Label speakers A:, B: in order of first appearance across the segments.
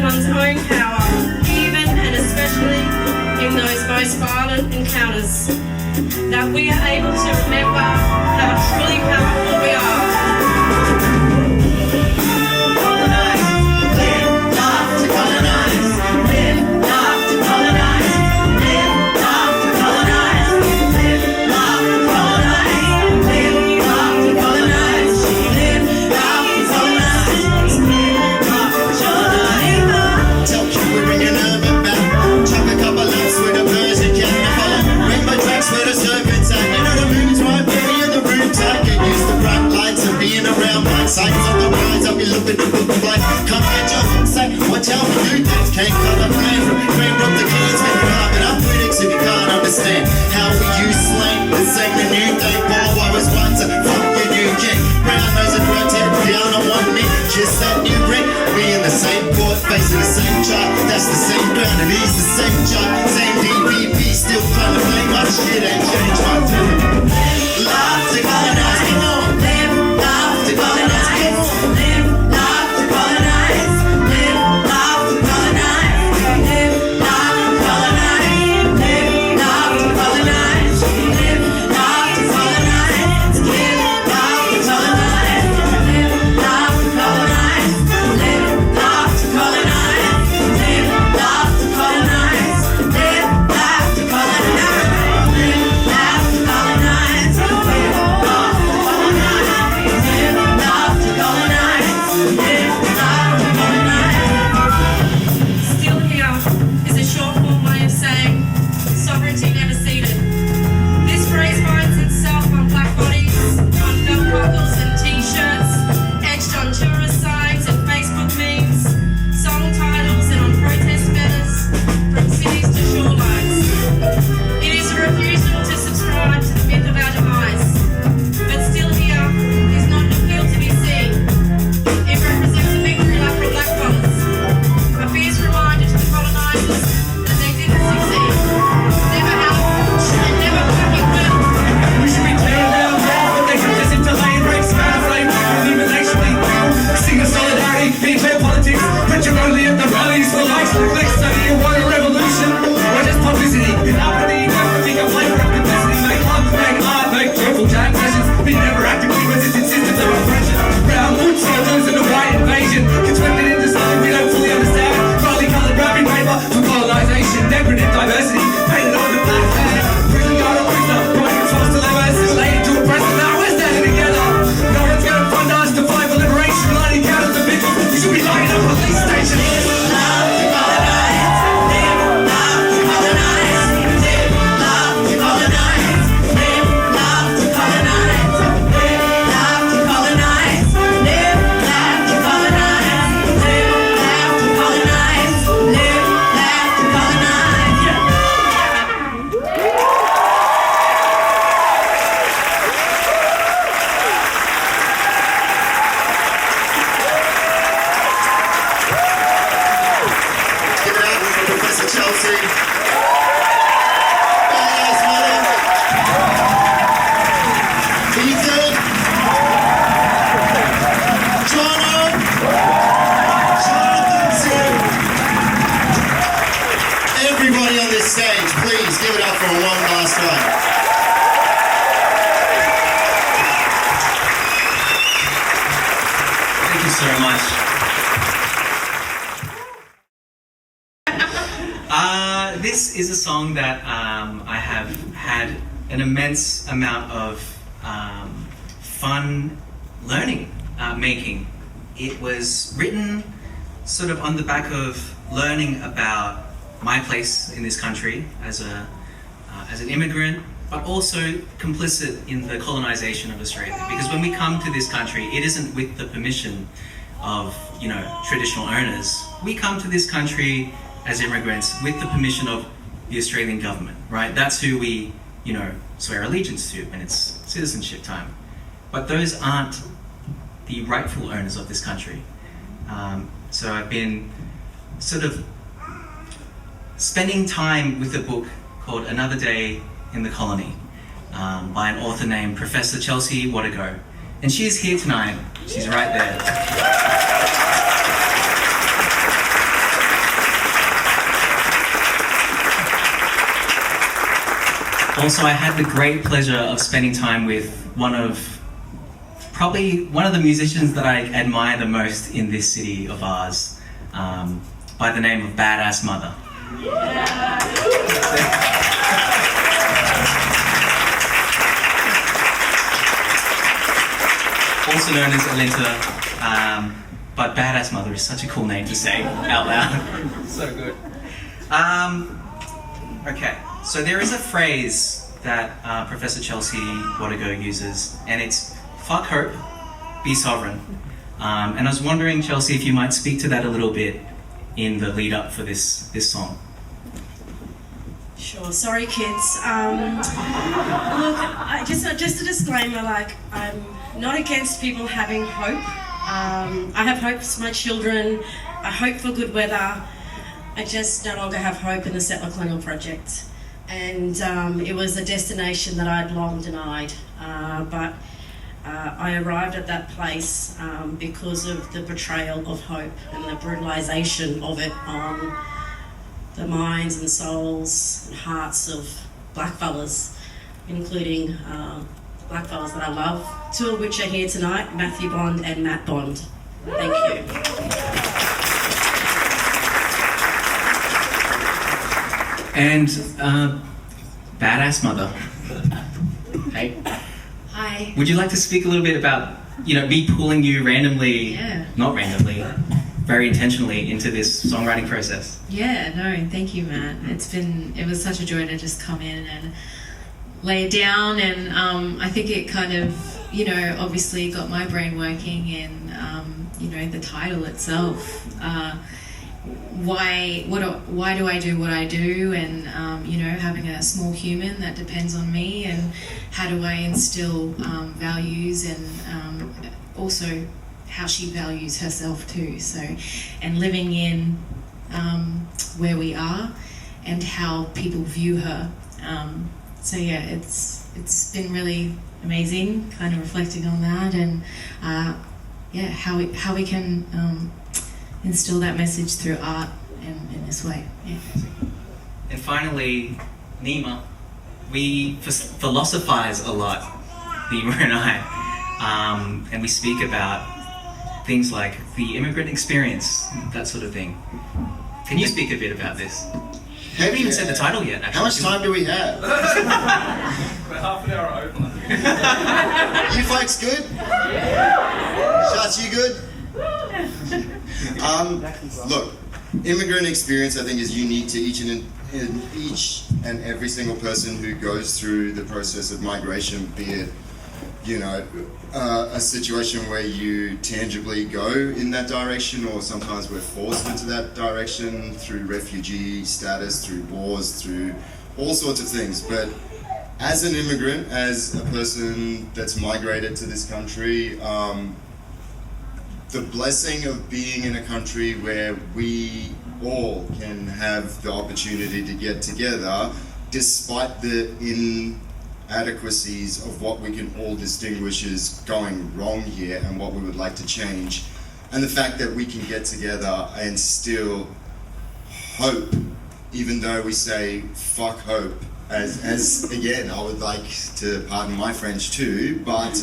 A: one's own power, even and especially in those most violent encounters. That we are able to remember how truly powerful we are.
B: Sights on the rise, I'll be looking to book a flight. Come get your hooks and watch how we do things. Can't cut a flame from the keys. Make it hard, but I'm critics if you can't understand how we use slang. The same the new thing. Paul, I was once a fuck your new king. Brown nose and red head, piano on me. Kiss that new ring. We in the same court, facing the same chart. That's the same ground, and he's the same chart. Same DVP, still trying to blame my shit ain't changed my tune. Love to colonize, come on. Love to colonize.
C: This is a song that I have had an immense amount of fun learning, making. It was written sort of on the back of learning about my place in this country as an immigrant, but also complicit in the colonisation of Australia. Because when we come to this country, it isn't with the permission of, you know, traditional owners. We come to this country as immigrants with the permission of the Australian government, right? That's who we, you know, swear allegiance to when it's citizenship time. But those aren't the rightful owners of this country. So I've been sort of spending time with a book called Another Day in the Colony by an author named Professor Chelsea Watego. And she is here tonight. She's right there. Also, I had the great pleasure of spending time with probably one of the musicians that I admire the most in this city of ours, by the name of BADASSMUTHA. Also known as Alinta, but BADASSMUTHA is such a cool name to say out loud. So good. Okay, so there is a phrase that Professor Chelsea Watego uses, and it's "fuck hope, be sovereign." And I was wondering, Chelsea, if you might speak to that a little bit in the lead up for this song.
A: Sure. Sorry, kids. Look, just a disclaimer. Like, I'm not against people having hope. I have hopes for my children. I hope for good weather. I just no longer have hope in the Settler Colonial Project. And it was a destination that I'd long denied. But I arrived at that place because of the betrayal of hope and the brutalisation of it on the minds and souls and hearts of blackfellas, including blackfellas that I love, two of which are here tonight, Matthew Bond and Matt Bond. Thank you.
C: And BADASSMUTHA. Hey.
D: Hi.
C: Would you like to speak a little bit about, me pulling you randomly, not randomly, very intentionally into this songwriting process?
D: Yeah, no, thank you, Matt. It was such a joy to just come in and lay it down, and I think it kind of, obviously got my brain working in, the title itself. Why do I do what I do, and having a small human that depends on me, and how do I instill values, and also how she values herself too, and living in where we are and how people view her. It's been really amazing kind of reflecting on that, and how we can instill that message through art in this way. Yeah.
C: And finally, Nima, we philosophize a lot, Nima and I, and we speak about things like the immigrant experience, that sort of thing. Can you speak a bit about this? We haven't even said the title yet, actually.
B: How much time do we have?
E: We're half an hour over.
B: You folks good? Shots, you good? Look, immigrant experience, I think, is unique to each and every single person who goes through the process of migration, be it, a situation where you tangibly go in that direction, or sometimes we're forced into that direction through refugee status, through wars, through all sorts of things. But as an immigrant, as a person that's migrated to this country, the blessing of being in a country where we all can have the opportunity to get together, despite the inadequacies of what we can all distinguish as going wrong here and what we would like to change, and the fact that we can get together and still hope, even though we say fuck hope, as again, I would like to pardon my French too, but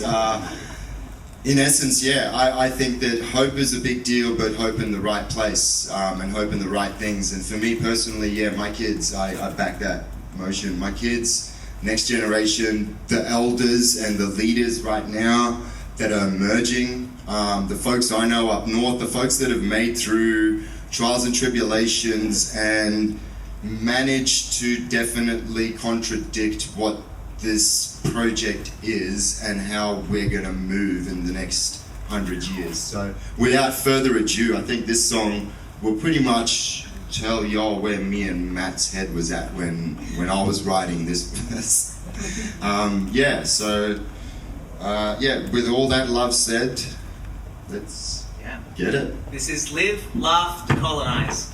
B: in essence, I think that hope is a big deal, but hope in the right place, and hope in the right things. And for me personally, my kids, I back that motion. My kids, next generation, the elders and the leaders right now that are emerging, the folks I know up north, the folks that have made through trials and tribulations and managed to definitely contradict what this project is and how we're going to move in the next 100 years. So without further ado, I think this song will pretty much tell y'all where me and Matt's head was at when I was writing this verse. With all that love said, let's get it.
C: This is Live, Laugh, Decolonize.